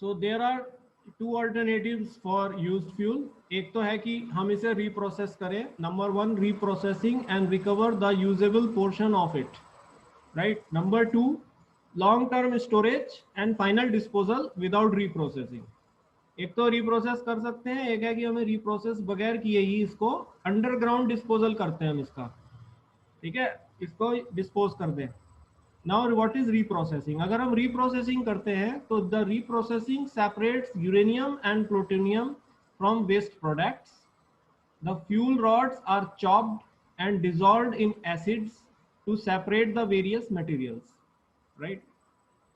So there are two alternatives for used fuel. एक तो है कि हम इसे रीप्रोसेस करें, number one reprocessing and recover the usable portion of it, right. Number two long term storage and final disposal without reprocessing. एक तो reprocess कर सकते हैं, एक है कि हमें रिप्रोसेस बगैर किए ही इसको अंडरग्राउंड डिस्पोजल करते हैं हम इसका, ठीक है, इसको डिस्पोज कर दें। Now what is reprocessing? अगर हम रीप्रोसेसिंग करते हैं तो the reprocessing separates uranium and plutonium from waste products. The fuel rods are chopped and dissolved in acids to separate the various materials, right?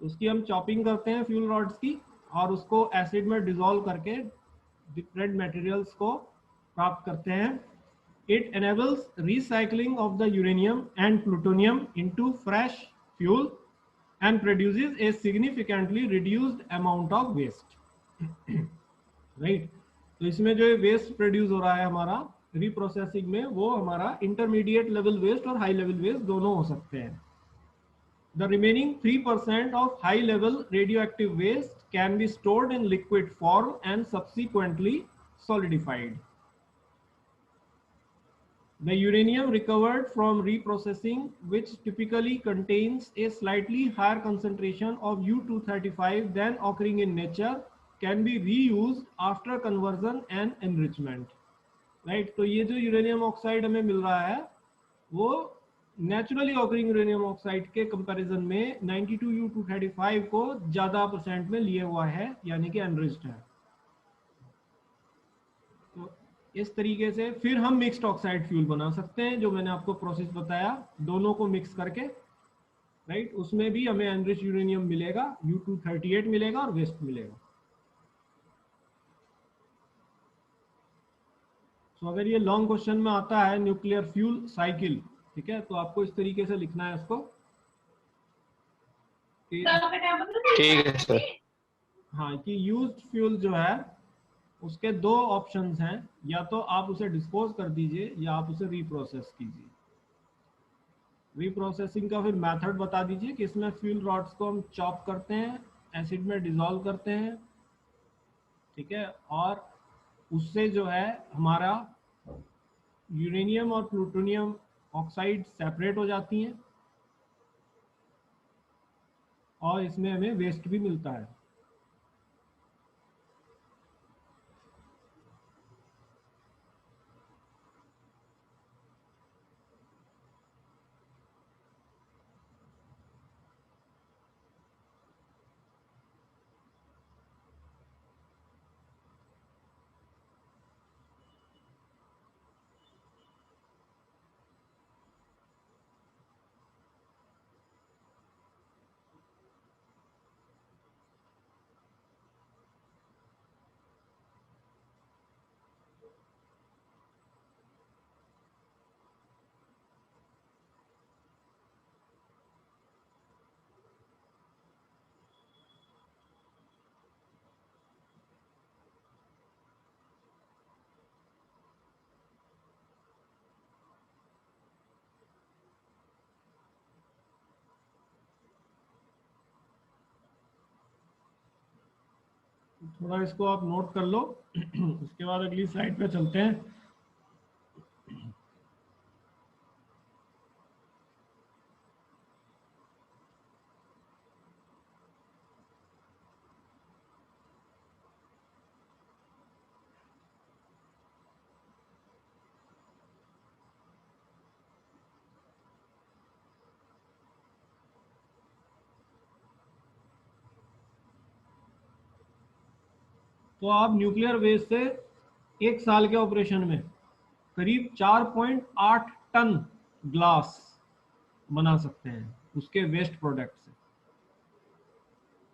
उसकी हम चॉपिंग करते हैं फ्यूल रॉड्स की, और उसको एसिड में डिसॉल्व करके डिफरेंट मटेरियल्स को प्राप्त करते हैं। It enables recycling of the uranium and plutonium into fresh fuel and produces a significantly reduced amount of waste, right? तो इसमें जो वेस्ट प्रोड्यूस हो रहा है हमारा रिप्रोसेसिंग में, वो हमारा इंटरमीडिएट लेवल वेस्ट और हाई लेवल वेस्ट दोनों हो सकते हैं। The remaining 3% of high-level radioactive waste can be stored in liquid form and subsequently solidified. The uranium recovered from reprocessing, which typically contains a slightly higher concentration of U-235 than occurring in nature, can be reused after conversion and enrichment. Right? तो ये जो uranium oxide हमें मिल रहा है वो naturally occurring uranium oxide के comparison में 92U-235 को ज्यादा परसेंट में लिए हुआ है, यानी कि एनरिच्ड है। तो इस तरीके से फिर हम मिक्स्ड ऑक्साइड फ्यूल बना सकते हैं, जो मैंने आपको प्रोसेस बताया, दोनों को मिक्स करके, राइट। उसमें भी हमें एनरिच यूरेनियम मिलेगा, U-238 मिलेगा और वेस्ट मिलेगा। तो अगर ये लॉन्ग क्वेश्चन में आता है न्यूक्लियर फ्यूल साइकिल, ठीक है, तो आपको इस तरीके से लिखना है इसको। ठीक है सर। हाँ, कि यूज्ड फ्यूल जो है उसके दो ऑप्शंस हैं, या तो आप उसे डिस्पोज कर दीजिए या आप उसे रीप्रोसेस कीजिए। रीप्रोसेसिंग का फिर मेथड बता दीजिए कि इसमें फ्यूल रॉड्स को हम चॉप करते हैं, एसिड में डिसॉल्व करते हैं, ठीक है, और उससे जो है हमारा यूरेनियम और प्लूटोनियम ऑक्साइड सेपरेट हो जाती हैं और इसमें हमें वेस्ट भी मिलता है। थोड़ा इसको आप नोट कर लो। उसके बाद अगली स्लाइड पे चलते हैं। तो आप न्यूक्लियर वेस्ट से एक साल के ऑपरेशन में करीब 4.8 टन ग्लास बना सकते हैं उसके वेस्ट प्रोडक्ट से।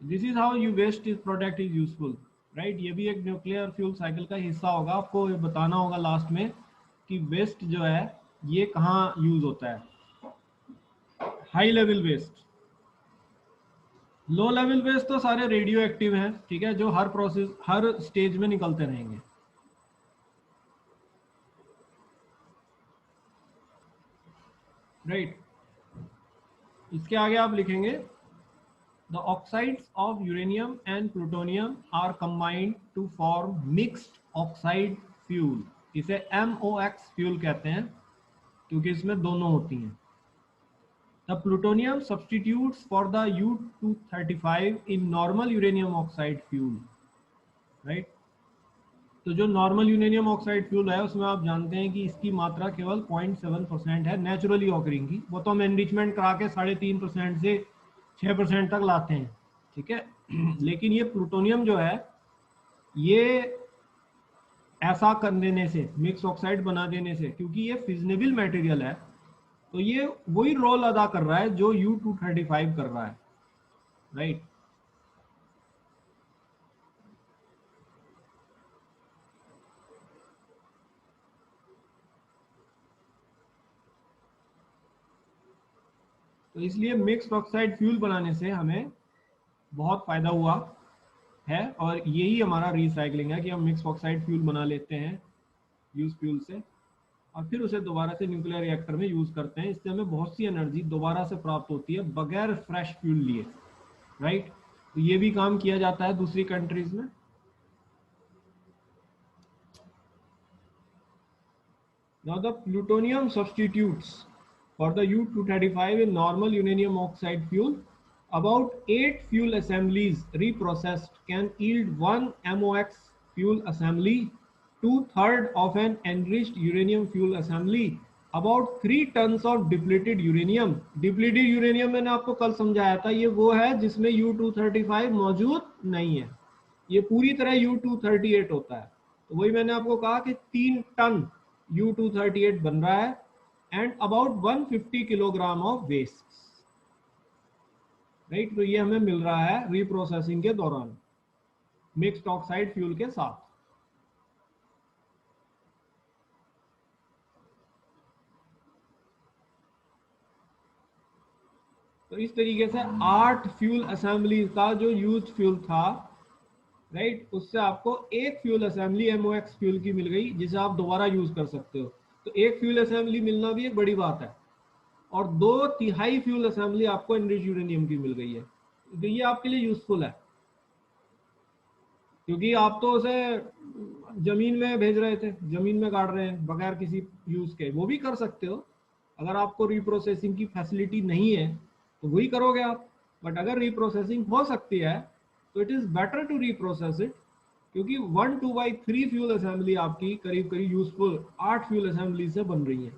This is how you waste is product is useful, right. ये भी एक न्यूक्लियर फ्यूल साइकिल का हिस्सा होगा, आपको ये बताना होगा लास्ट में कि वेस्ट जो है ये कहाँ यूज होता है। High level waste, low level waste तो सारे रेडियो एक्टिव हैं, ठीक है, जो हर प्रोसेस हर स्टेज में निकलते रहेंगे। राइट। इसके आगे आप लिखेंगे The oxides of uranium and plutonium are combined to form mixed oxide fuel. इसे MOX fuel कहते हैं क्योंकि इसमें दोनों होती हैं. The plutonium substitutes for the U-235 in normal uranium oxide fuel, right? तो जो नॉर्मल यूरेनियम ऑक्साइड फ्यूल है उसमें आप जानते हैं कि इसकी मात्रा केवल 0.7% है नेचुरली ऑकरिंग की. वो तो हम एनरिचमेंट करा के 3.5% से 6% तक लाते हैं, ठीक है. लेकिन ये प्लूटोनियम जो है ये ऐसा कर देने से, मिक्स ऑक्साइड बना देने से, क्योंकि ये फिजनेबल मटेरियल है, तो ये वही रोल अदा कर रहा है जो U-235 कर रहा है, राइट. तो इसलिए मिक्स ऑक्साइड फ्यूल बनाने से हमें बहुत फायदा हुआ है, और यही हमारा रिसाइकलिंग है कि हम मिक्स ऑक्साइड फ्यूल बना लेते हैं यूज फ्यूल से और फिर उसे दोबारा से न्यूक्लियर रिएक्टर में यूज करते हैं. इससे हमें बहुत सी एनर्जी दोबारा से प्राप्त होती है बगैर फ्रेश फ्यूल लिए, राइट. तो ये भी काम किया जाता है दूसरी कंट्रीज में. Now the plutonium substitutes for the U-235 in normal uranium oxide fuel. About 8 fuel assemblies reprocessed can yield 1 MOX fuel assembly, 2/3 of an enriched uranium fuel assembly, about 3 tons of depleted uranium. Depleted uranium मैंने आपको कल समझाया था, ये वो है जिसमें U-235 मौजूद नहीं है. ये पूरी तरह U-238 होता है. तो वही मैंने आपको कहा कि 3 टन U-238 बन रहा है and about 150 kilogram of waste, right. तो ये हमें मिल रहा है रीप्रोसेसिंग के दौरान मिक्स्ड ऑक्साइड फ्यूल के साथ. तो इस तरीके से 8 फ्यूल असेंबली का जो यूज फ्यूल था, राइट, उससे आपको एक फ्यूल असेंबली MOX फ्यूल की मिल गई जिसे आप दोबारा यूज कर सकते हो. तो एक फ्यूल असेंबली मिलना भी एक बड़ी बात है, और 2/3 फ्यूल असेंबली आपको एनरिच यूरेनियम की मिल गई है. तो ये आपके लिए यूजफुल है, क्योंकि आप तो उसे जमीन में भेज रहे थे, जमीन में गाड़ रहे हैं बगैर किसी यूज के. वो भी कर सकते हो, अगर आपको रिप्रोसेसिंग की फैसिलिटी नहीं है तो वही करोगे आप. बट अगर रिप्रोसेसिंग हो सकती है तो it is better to reprocess it, क्योंकि 1/2/3 फ्यूल असेंबली आपकी करीब करीब यूजफुल 8 फ्यूल असेंबली से बन रही है.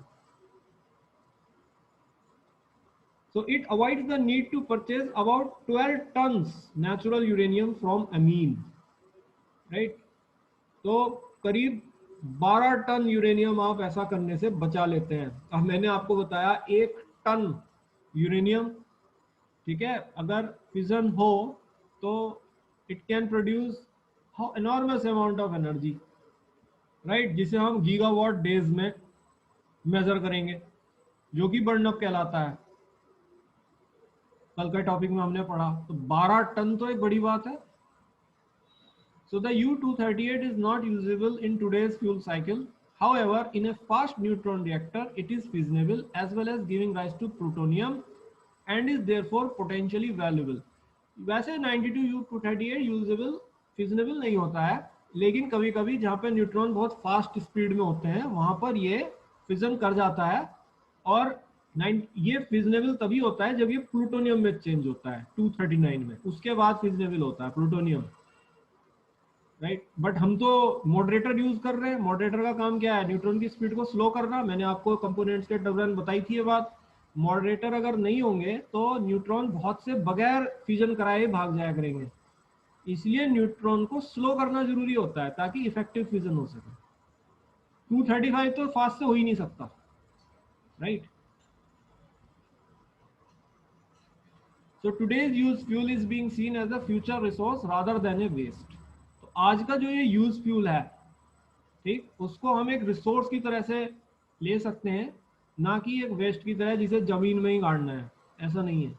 So it avoids the need to purchase about 12 tons natural uranium from amine, right? तो करीब 12 टन यूरेनियम आप ऐसा करने से बचा लेते हैं. अब मैंने आपको बताया 1 टन यूरेनियम, ठीक है, अगर फिजन हो तो it can produce enormous amount of energy, right, जिसे हम गीगावाट डेज में मेजर करेंगे, जो कि बर्न अप कहलाता है. कल के टॉपिक में हमने पढ़ा. तो 12 टन तो एक बड़ी बात है. So the U-238 is not usable in today's fuel cycle. However, in a fast neutron reactor, it is feasible as well as giving rise to plutonium and is therefore potentially valuable. वैसे 92 U-238 usable फिजनेबल नहीं होता है, लेकिन कभी कभी जहाँ पे neutron बहुत फास्ट स्पीड में होते हैं वहां पर ये फिजन कर जाता है, और ये फिजनेबल तभी होता है जब ये प्लूटोनियम में चेंज होता है 239 में, उसके बाद फिजनेबल होता है प्लूटोनियम, राइट. बट हम तो मॉडरेटर यूज कर रहे हैं. मॉडरेटर का काम क्या है? न्यूट्रॉन की स्पीड को स्लो करना. मैंने आपको कंपोनेंट्स के दौरान बताई थी ये बात. मॉडरेटर अगर नहीं होंगे तो न्यूट्रॉन बहुत से बगैर फ्यूजन कराए भाग जाया करेंगे. इसलिए न्यूट्रॉन को स्लो करना जरूरी होता है ताकि इफेक्टिव फ्यूजन हो सके. 235 तो फास्ट से हो ही नहीं सकता, right. So today's used fuel is being seen as a future resource rather than a waste. तो आज का जो ये यूज फ्यूल है, ठीक, उसको हम एक रिसोर्स की तरह से ले सकते हैं, ना कि एक वेस्ट की तरह जिसे जमीन में ही गाड़ना है. ऐसा नहीं है.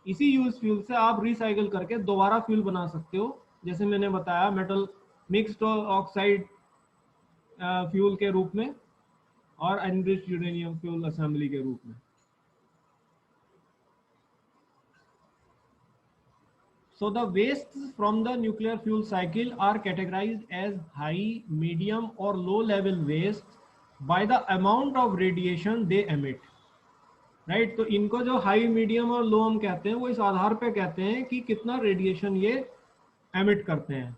इसी यूज फ्यूल से आप रिसाइकल करके दोबारा फ्यूल बना सकते हो, जैसे मैंने बताया मेटल मिक्स्ड ऑक्साइड फ्यूल के रूप में और एनरिच्ड यूरेनियम फ्यूल असेंबली के रूप में. So the wastes from the nuclear fuel cycle are categorized as high, medium or low level wastes by the amount of radiation they emit. Right तो इनको जो हाई, मीडियम और लो हम कहते हैं वो इस आधार पे कहते हैं कि कितना रेडिएशन ये एमिट करते हैं।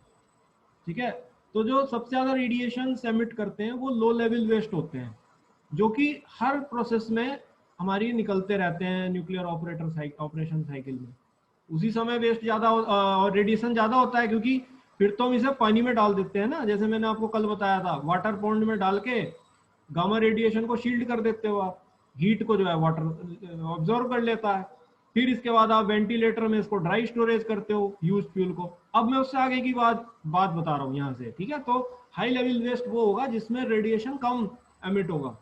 ठीक है, तो जो सबसे ज्यादा रेडिएशन एमिट करते हैं वो लो लेवल वेस्ट होते हैं, जो कि हर प्रोसेस में हमारी निकलते रहते हैं न्यूक्लियर ऑपरेशन साइकिल में। उसी समय वेस्ट ज्यादा और रेडिएशन ज्यादा होता है, क्योंकि फिर तो हम इसे पानी में डाल देते हैं ना, जैसे मैंने आपको कल बताया था, वाटर पॉन्ड में डाल के गामा रेडिएशन को शील्ड कर देते हो आप, हीट को जो है वाटर ऑब्जॉर्व कर लेता है। फिर इसके बाद आप वेंटिलेटर में इसको ड्राई स्टोरेज करते हो यूज फ्यूल को। अब मैं उससे आगे की बात बता रहा हूँ यहाँ से। ठीक है, तो हाई लेवल वेस्ट वो होगा जिसमें रेडिएशन कम एमिट होगा,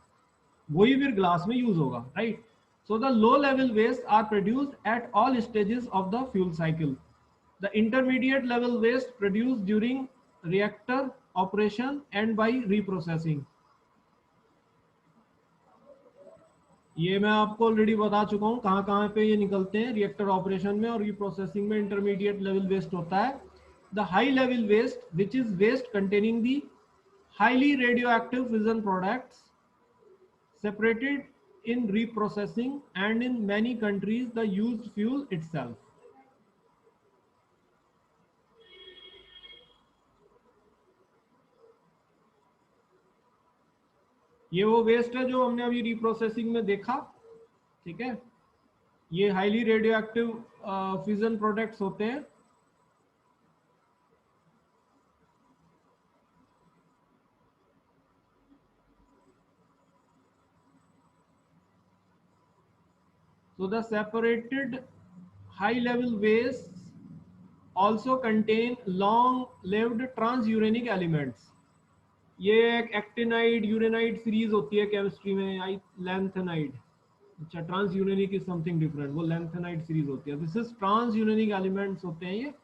वही फिर ग्लास में यूज होगा, right. So the low level waste are produced at all stages of the fuel cycle. The intermediate level waste produced during reactor operation and by reprocessing. ये मैं आपको ऑलरेडी बता चुका हूँ कहाँ कहाँ पे ये निकलते हैं, रिएक्टर ऑपरेशन में और रीप्रोसेसिंग में इंटरमीडिएट लेवल वेस्ट होता है। The high level waste which is waste containing the highly radioactive fission products separated in reprocessing and in many countries the used fuel itself. ये वो waste है जो हमने अभी रिप्रोसेसिंग में देखा। ठीक है, ये highly radioactive fission products होते हैं। So the separated high level wastes also contain long lived transuranic elements. ये एक एक्टिनाइड यूरेनाइड सीरीज होती है केमिस्ट्री में, आई लैंथेनाइड। अच्छा, transuranic is something different, वो लैंथेनाइड सीरीज होती है। This is transuranic elements होते हैं ये।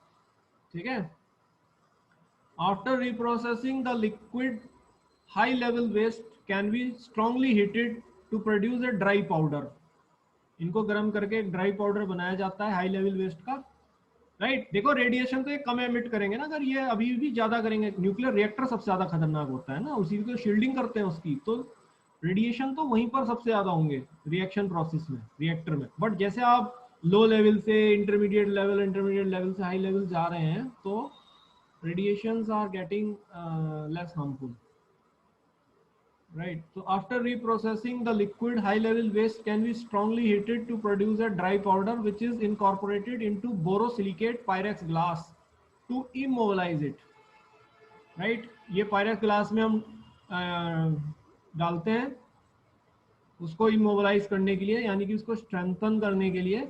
ठीक है, after reprocessing the liquid high level waste can be strongly heated to produce a dry powder. इनको गर्म करके एक ड्राई पाउडर बनाया जाता है हाई लेवल वेस्ट का, राइट। देखो रेडिएशन तो ये कम एमिट करेंगे ना, अगर ये अभी भी ज्यादा करेंगे, न्यूक्लियर रिएक्टर सबसे ज्यादा खतरनाक होता है ना, उसी को शील्डिंग करते हैं उसकी, तो रेडिएशन तो वहीं पर सबसे ज्यादा होंगे रिएक्शन प्रोसेस में, रिएक्टर में। बट जैसे आप लो लेवल से इंटरमीडिएट लेवल से हाई लेवल जा रहे हैं तो radiations are getting less harmful, right? So after reprocessing, the liquid high level waste can be strongly heated to produce a dry powder which is incorporated into borosilicate pyrex glass to immobilize it, right? ये pyrex glass में हम डालते हैं उसको immobilize करने के लिए, यानी कि उसको strengthen करने के लिए।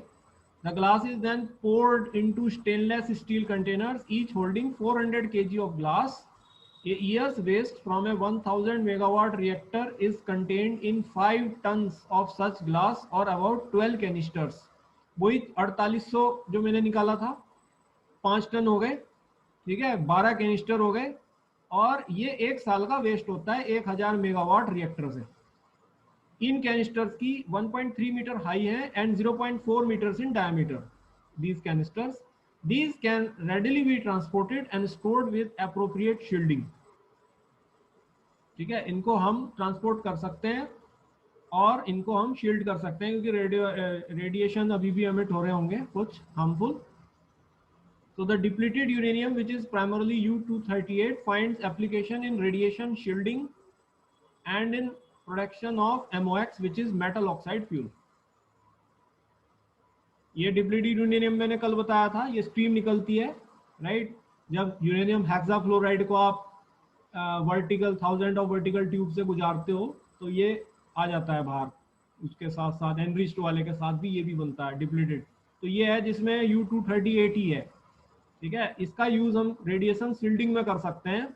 The glass is then poured into stainless steel containers, each holding 400 kg of glass. A year's waste from a 1000 megawatt reactor is contained in 5 tons of such glass or about 12 canisters. वही 4800 जो मैंने निकाला था, 5 ton हो गए। ठीक है, 12 canister हो गए, और ये 1 साल का वेस्ट होता है 1000 मेगावाट रिएक्टर से। इन कैनिस्टर्स की 1.3 मीटर हाई है and 0.4 metres in diameter. These canisters, these can readily be transported and stored with appropriate shielding. ठीक है, इनको हम ट्रांसपोर्ट कर सकते हैं और इनको हम शील्ड कर सकते हैं, क्योंकि रेडिएशन अभी भी एमिट हो रहे होंगे कुछ harmful. So the depleted uranium, which is primarily U-238, finds application in radiation shielding and in production of MOX, which is metal oxide fuel. ये डिप्लीटेड यूरेनियम मैंने कल बताया था, ये स्ट्रीम निकलती है, राइट। जब यूरेनियम हेक्साफ्लोराइड को आप वर्टिकल 1000 ऑफ वर्टिकल ट्यूब से गुजारते हो तो ये आ जाता है बाहर, उसके साथ साथ एनरिच्ड वाले के साथ भी ये भी बनता है डिप्लीटेड। तो ये है जिसमें U-238 ही है। ठीक है, इसका यूज हम रेडिएशन शील्डिंग में कर सकते हैं।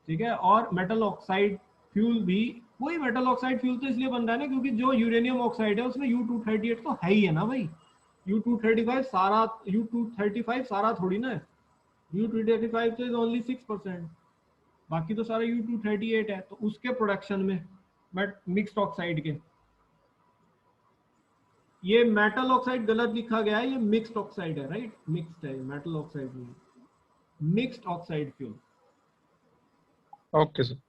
ठीक है, और मेटल ऑक्साइड फ्यूल भी, वही मेटल ऑक्साइड फ्यूल तो इसलिए बन रहा है ना क्योंकि जो यूरेनियम ऑक्साइड है उसमें U-238 तो है ही है ना भाई। U-235 सारा, U-235 सारा थोड़ी ना है, U-235 तो इज ओनली 6%, बाकी तो सारा U-238 है। तो उसके प्रोडक्शन में बट मिक्स्ड ऑक्साइड के, ये मेटल ऑक्साइड गलत लिखा गया है, ये मिक्स्ड ऑक्साइड है, राइट? मिक्स्ड है, मेटल ऑक्साइड नहीं, mixed oxide fuel. Okay sir.